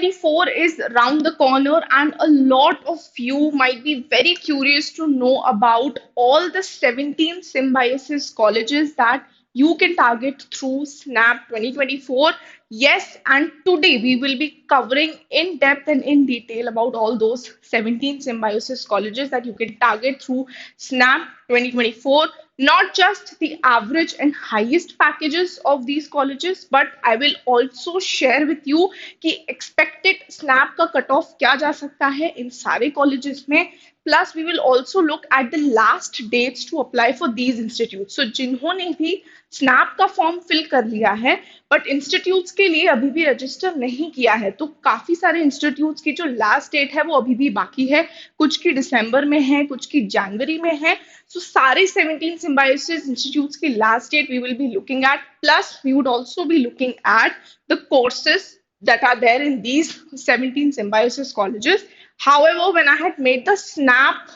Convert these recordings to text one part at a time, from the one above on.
2024 is round the corner, and a lot of you might be very curious to know about all the 17 symbiosis colleges that you can target through SNAP 2024. Yes, and today we will be covering in depth and in detail about all those 17 symbiosis colleges that you can target through SNAP 2024. Not just the average and highest packages of these colleges, but I will also share with you कि expected snap का cut off क्या जा सकता है इन सारे colleges में. Plus we will also look at the last dates to apply for these institute. So जिन्होंने भी स्नैप का फॉर्म फिल कर लिया है बट इंस्टीट्यूट्स के लिए अभी भी रजिस्टर नहीं किया है, तो काफी सारे इंस्टीट्यूट्स की जो लास्ट डेट है वो अभी भी बाकी है. कुछ की दिसंबर में है, कुछ की जनवरी में है. सो सारे 17 symbiosis institutes की last date we will be looking at. Plus we would also be looking at the courses that are there in these 17 symbiosis colleges. However, when I had made the SNAP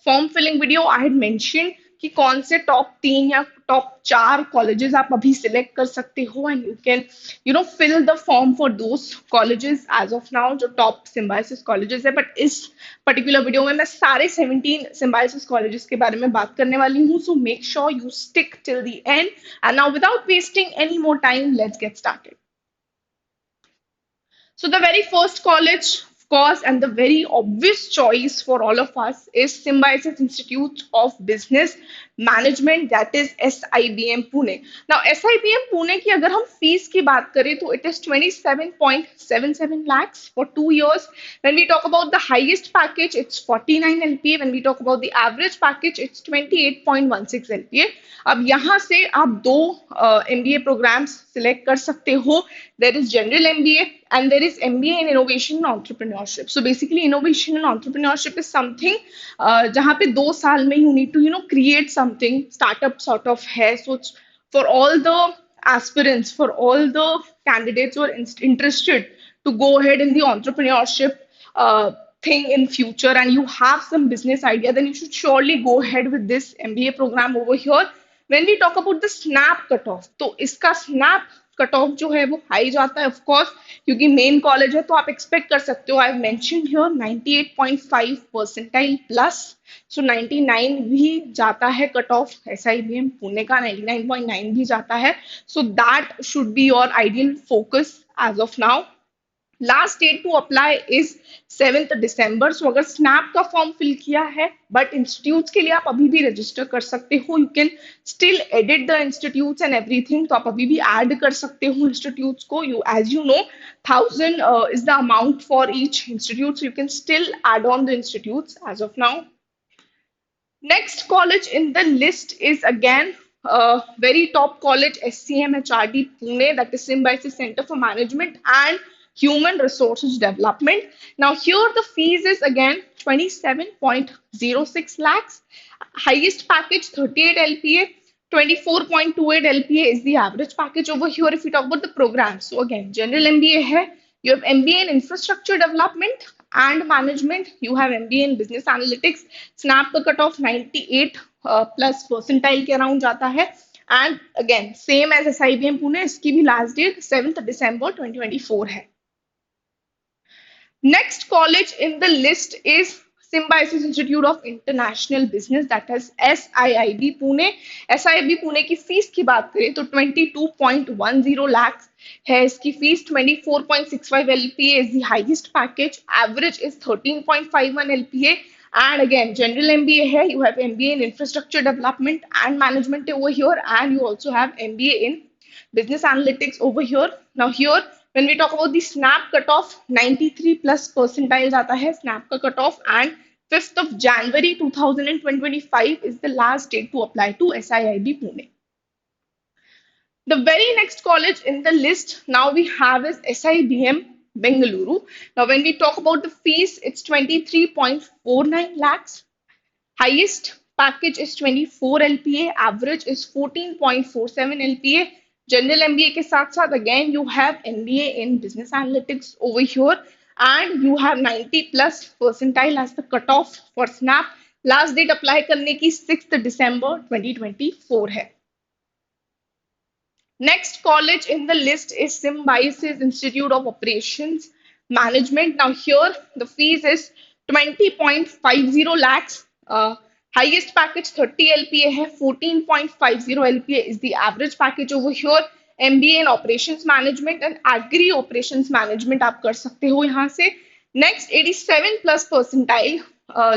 form filling video, I had mentioned कि कौन से top 3 या top 4 colleges आप अभी select कर सकते हो and you can fill the form for those colleges as of now जो टॉप सिम्बायोसिस कॉलेजेस है. बट इस पर्टिकुलर वीडियो में मैं सारे 17 सिम्बायोसिस कॉलेजेस के बारे में बात करने वाली हूँ. So make sure you stick till the end. And now without wasting any more time, let's get started. So the very first college, of course, and the very obvious choice for all of us is Symbiosis Institute of Business Management, that is SIBM Pune. Now SIBM Pune की अगर हम fees की बात करें तो it is 27.77 lakhs for 2 years. When we talk about the highest package, it's 49 LPA. When we talk about the average package, it's 28.16 LPA. अब यहाँ से आप दो MBA programs select कर सकते हो. There is General MBA and there is MBA in Innovation and Entrepreneurship. So basically, innovation and entrepreneurship is something जहाँ पे 2 साल में you need to create something, startup sort of है. So it's for all the aspirants, for all the candidates who are interested to go ahead in the entrepreneurship thing in future, and you have some business idea, then you should surely go ahead with this MBA program over here. When we talk about the SNAP cutoff, तो इसका SNAP cut off जो है वो high जाता है of course, क्योंकि main college है. तो आप एक्सपेक्ट कर सकते हो, I have mentioned here 98.5 percentile plus. So 99 भी जाता है कट ऑफ. SIBM पुणे का 99.9 भी जाता है. So that should be your ideal focus as of now. Last date to apply is 7th December. So अगर स्नैप का फॉर्म फिल किया है बट इंस्टीट्यूट्स के लिए आप अभी भी रजिस्टर कर सकते हो. You can still edit the institutes and everything. तो आप अभी भी ऐड कर सकते हो इंस्टीट्यूट्स को. You as you know 1000 is the amount for each institute. You can still add on the institutes as of now. Next college in the list is again very top college, SCM HRD Pune, that is Symbiosis Center for Management and Human Resources Development. Now here the fees is again 27.06 lakhs. Highest package 38 LPA. 24.28 LPA is the average package over here if we talk about the programs. So again, general MBA है, you have MBA in Infrastructure Development and Management, you have MBA in Business Analytics. SNAP का cut off 98 plus percentile के around जाता है. And again same as SIBM Pune, इसकी भी last date 7th December 2024 है. Next college in the list is Symbiosis Institute of International Business, that is SIIB Pune. SIIB Pune की fees की बात करें तो 22.10 lakhs है इसकी fees. 24.65 LPA is the highest package. Average is 13.51 LPA. And again, general MBA है. You have MBA in Infrastructure Development and Management over here, and you also have MBA in Business Analytics over here. Now here, when we talk about the SNAP cutoff, 93 plus percentile जाता है SNAP का cutoff, and 5th of January 2025 is the last date to apply to SIIB Pune. The very next college in the list now we have is SIBM Bengaluru. Now when we talk about the fees, it's 23.49 lakhs. Highest package is 24 LPA. Average is 14.47 LPA. General MBA के साथ साथ again you have MBA in Business Analytics over here, and you have 90 plus percentile as the cutoff for SNAP. Last date apply करने की 6th December 2024 है. Next college in the list is Symbiosis Institute of Operations Management. Now here the fees is 20.50 lakhs. Highest package 30 LPA है, 14.50 LPA is the average package over here. MBA in operations management and agri operations management आप कर सकते हो यहाँ से. Next 87 plus percentile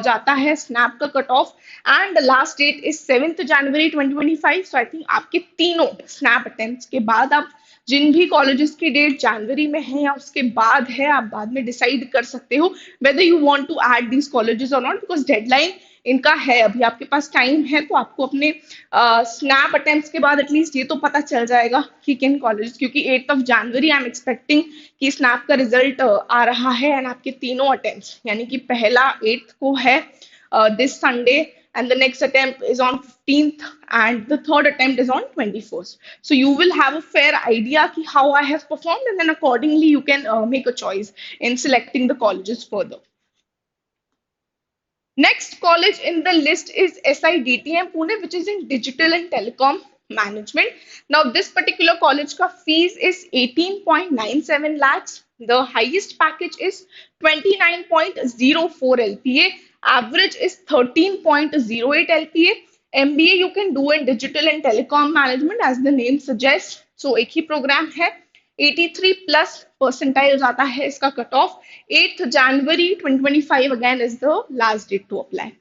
जाता है SNAP का cut off, and last date is 7 January 2025. So I think आपके तीनों स्नैप अटेम्प्ट्स के बाद आप जिन भी कॉलेजेस की डेट जनवरी में है या उसके बाद है, आप बाद में डिसाइड कर सकते हो whether you want to add these colleges or not, because deadline इनका है, अभी आपके पास टाइम है, तो आपको अपने स्नैप अटेम्प्ट्स के बाद एटलीस्ट ये तो पता चल जाएगा कि किन कॉलेज, क्योंकि 8 जनवरी आई एम एक्सपेक्टिंग कि स्नैप का रिजल्ट आ रहा है, एंड आपके तीनों अटेम्प्ट्स यानी कि पहला 8 को है this Sunday, and the next attempt is on 15th, and the third attempt is on 21st. So you will have a fair idea ki how I have performed, and then accordingly you can make a choice in selecting the colleges further. Next college in the list is SIDTM Pune, which is in Digital and Telecom Management. Now, this particular college ka fees is 18.97 lakhs. The highest package is 29.04 LPA. Average is 13.08 LPA. MBA you can do in Digital and Telecom Management, as the name suggests. So, एक ही program है. 83 plus percentile जाता है इसका cut off. 8 January 2025 again is the last date to apply.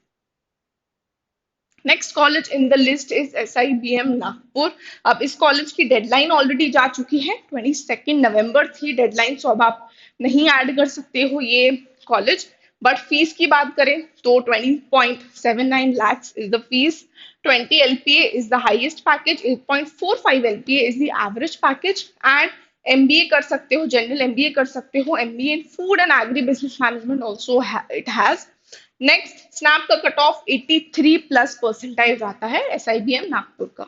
Next college in the list is SIBM Nagpur. अब इस college की deadline already जा चुकी है, 22 नवंबर थी डेडलाइन, सो अब आप नहीं ऐड कर सकते हो ये कॉलेज. बट फीस की बात करें तो 20.79 lakhs is the fees. 20 LPA is the highest package. 8.45 LPA is the average package. And MBA कर सकते हो, जनरल MBA कर सकते हो, MBA in food and agri business management also it has. Next snap का कट ऑफ 83 प्लस परसेंटाइल जाता है SIBM Nagpur का.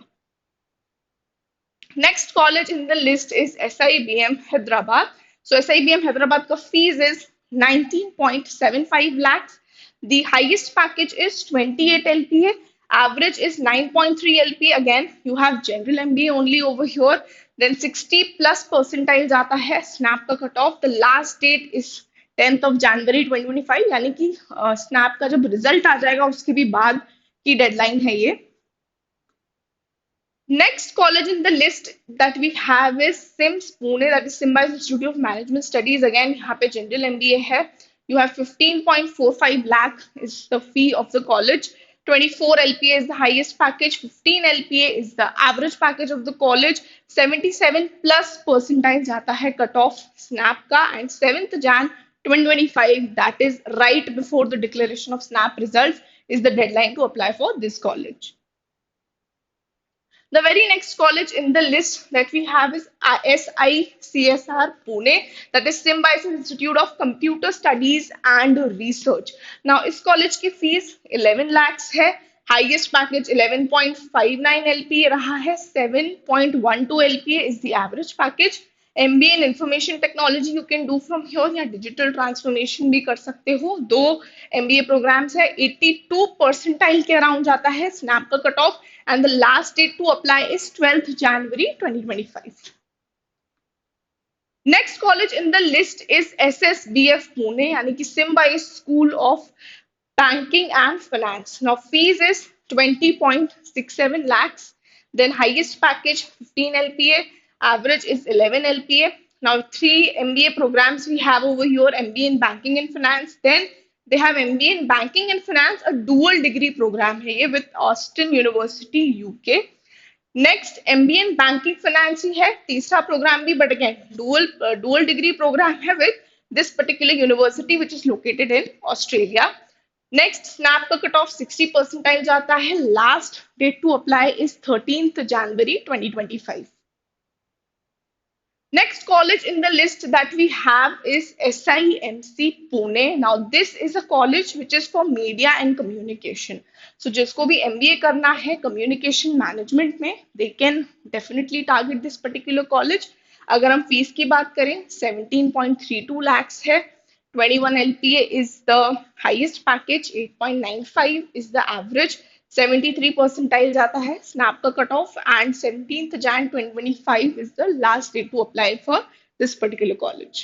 Next college in the list is SIBM Hyderabad. So SIBM Hyderabad का fees is 19.75 lakhs. The highest package is 28 LPA. Average is 9.3 LPA. Again, you have general MBA only over here. Then 60 plus percentile जाता है SNAP का cut of. The last date is 10th January 2025, यानी कि snap का जब result आ जाएगा उसके भी बाद की डेडलाइन है ये. Next college in the list that we have is SIMS Pune, that is Symbiosis Institute of Management Studies. Again, यहाँ पे general MBA है. You have 15.45 lakh is the fee of the college. 24 LPA is the highest package. 15 LPA is the average package of the college. 77 plus percentile जाता है cut off snap का, and 7th Jan 2025, that is right before the declaration of snap results, is the deadline to apply for this college. The very next college in the list that we have is SICSR Pune, that is Symbiosis Institute of Computer Studies and Research. Now, इस college की fees 11 lakhs है. Highest package 11.59 LPA रहा है. 7.12 LPA is the average package. MBA in Information Technology you can do from here, या Digital Transformation भी कर सकते हो. दो MBA programs है. 82 percentile के अराउंड जाता है स्नैप का cut of, and the last date to apply is 12th January 2025. Next college in the list is SSBF Pune, यानी कि Symbiosis School of Banking and Finance. Now fees is 20.67 lakhs. Then highest package 15 LPA. Average is 11 LPA. Now 3 MBA programs we have over here: MBA in Banking and Finance. Then they have MBA in Banking and Finance, a dual degree program है ये with Austin University UK. Next MBA in Banking Finance ही है तीसरा program भी, but again dual degree program है with this particular university which is located in Australia. Next snap का cut off 60 percentile जाता है. Last date to apply is 13th January 2025. Next college in the list that we have is SIMC Pune. Now this is a college which is for media and communication. So जिसको भी MBA करना है communication management में, they can definitely target this particular college. अगर हम fees की बात करें 17.32 lakhs है. 21 LPA is the highest package. 8.95 is the average. 73 percentile जाता है स्नैप का cut off, and 17th Jan 2025 is the last day to apply for this particular college.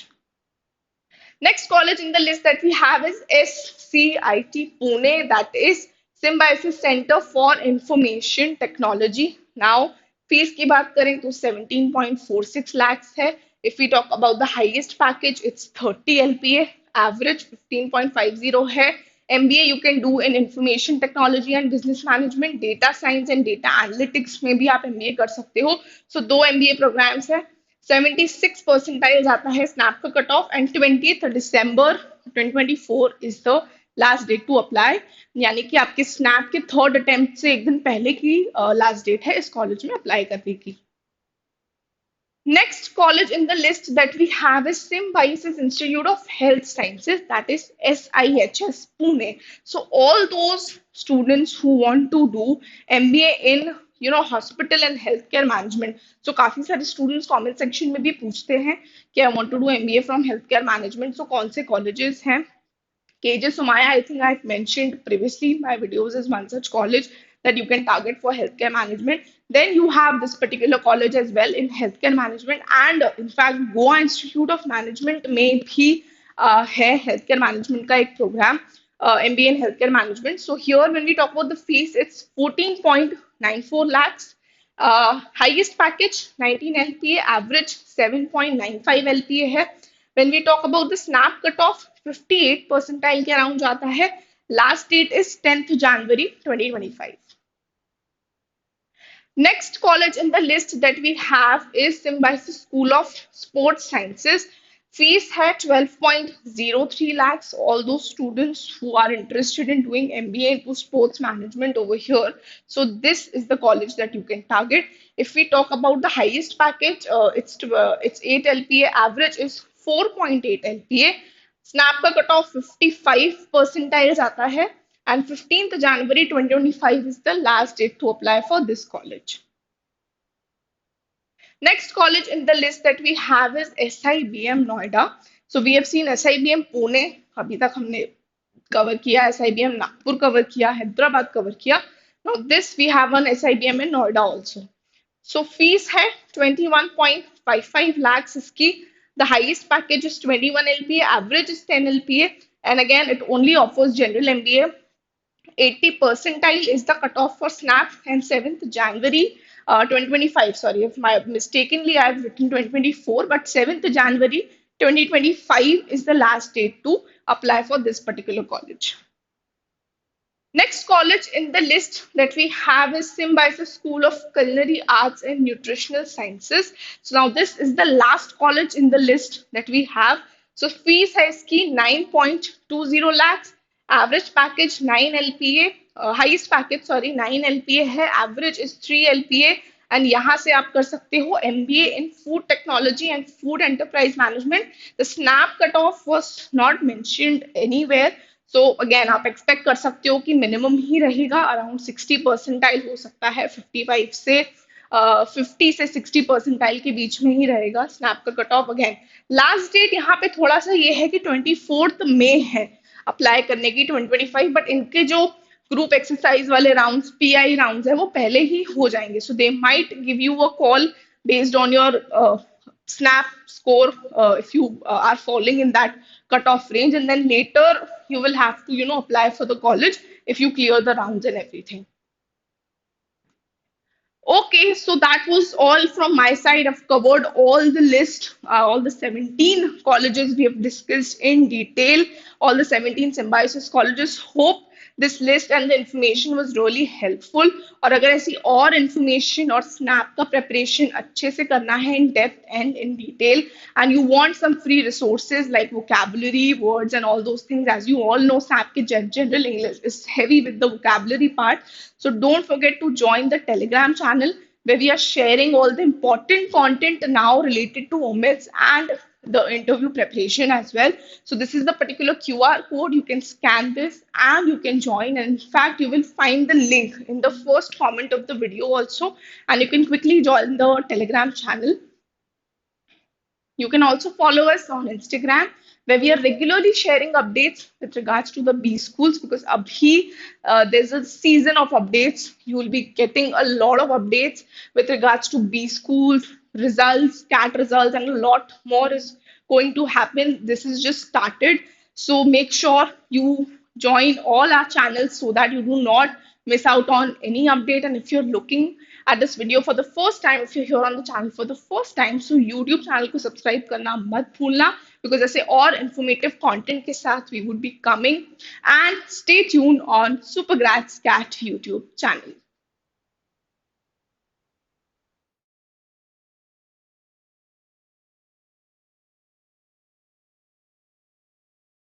Next college in the list that we have is SCIT Pune, that is Symbiosis Center for Information Technology. Now, fees की बात करें तो 17.46 lakhs है. If we talk about the highest package, it's 30 LPA, average 15.50 है. MBA you can do in Information Technology and Business Management, Data Science and Data Analytics में भी आप MBA कर सकते हो. So दो MBA programs है. 76 परसेंटाइल जाता है स्नैप का cut off and 20 December 2024 is the last date to apply. यानी कि आपके स्नैप के थर्ड अटेम्प्ट से एक दिन पहले की लास्ट डेट है इस कॉलेज में अप्लाई करने की. Next college in the list that we have is Symbiosis Institute of Health Sciences, that is SIHS Pune. So all those students who want to do MBA in hospital and healthcare management. So काफी सारे students comment section में भी पूछते हैं कि I want to do MBA from healthcare management. So कौन से colleges हैं? KJ Somaya, I think I've mentioned previously in my videos, is one such college that you can target for healthcare management. Then you have this particular college as well in healthcare management, and in fact, Goa Institute of Management में भी है healthcare management का एक program, MBA in healthcare management. So here, when we talk about the fees, it's 14.94 lakhs. Highest package 19 LPA, average 7.95 LPA है. When we talk about the snap cutoff, 58 percentile के around जाता है. Last date is 10th January 2025. Next college in the list that we have is Symbiosis School of Sports Sciences. Fees है 12.03 lakhs. All those students who are interested in doing MBA into sports management over here. So this is the college that you can target. If we talk about the highest package, it's 8 LPA. Average is 4.8 LPA. Snap का cut of 55 percentile आता है and 15th January 2025 is the last date to apply for this college. Next college in the list that we have is SIBM Noida. So we have seen SIBM Pune, अभी तक हमने cover किया, SIBM Nagpur cover किया, Hyderabad cover किया. Now this we have one SIBM in Noida also. So fees है 21.55 lakhs इसकी. The highest package is 21 LPA, average is 10 LPA, and again it only offers general MBA. 80 percentile is the cutoff for SNAP, and 7th January 2025. Sorry, if my mistakenly I have written 2024, but 7th January 2025 is the last date to apply for this particular college. Next college in the list that we have is Symbiosis School of Culinary Arts and Nutritional Sciences. So now this is the last college in the list that we have. So fees है इसकी 9.20 lakhs, average package 9 LPA, highest package sorry 9 LPA है, average is 3 LPA, and यहाँ से आप कर सकते हो MBA in Food Technology and Food Enterprise Management. The snap cutoff was not mentioned anywhere. So again आप एक्सपेक्ट कर सकते हो कि मिनिमम ही रहेगा, अराउंड 60 परसेंटाइल हो सकता है, 55 से 50 से 60 परसेंटाइल के बीच में ही रहेगा स्नैप का cut off. Again last date यहाँ पे थोड़ा सा ये है कि 24 मई है अप्लाई करने की 2025, बट इनके जो ग्रुप एक्सरसाइज वाले राउंड्स PI राउंड्स है वो पहले ही हो जाएंगे. So they might give you a call based on your snap score if you are falling in that cutoff range, and then later you will have to apply for the college if you clear the rounds and everything. Okay, so that was all from my side. I've covered all the list, all the 17 colleges we have discussed in detail, all the 17 symbiosis colleges. Hope this list and the information was really helpful. और अगर ऐसी और information और snap का preparation अच्छे से करना है in depth and in detail, and you want some free resources like vocabulary, words and all those things, as you all know, snap के general English is heavy with the vocabulary part. So don't forget to join the Telegram channel where we are sharing all the important content now related to OMITS and the interview preparation as well. So this is the particular QR code. You can scan this and you can join. And in fact, you will find the link in the first comment of the video also. And you can quickly join the Telegram channel. You can also follow us on Instagram where we are regularly sharing updates with regards to the B schools, because abhi there's a season of updates. You will be getting a lot of updates with regards to B schools, results, CAT results, and a lot more is going to happen. This is just started. So make sure you join all our channels so that you do not miss out on any update. And if you're looking at this video for the first time, if you're here on the channel for the first time, so YouTube channel को subscribe करना मत भूलना, because ऐसे और informative content के साथ we would be coming. And stay tuned on Supergrads Cat YouTube channel.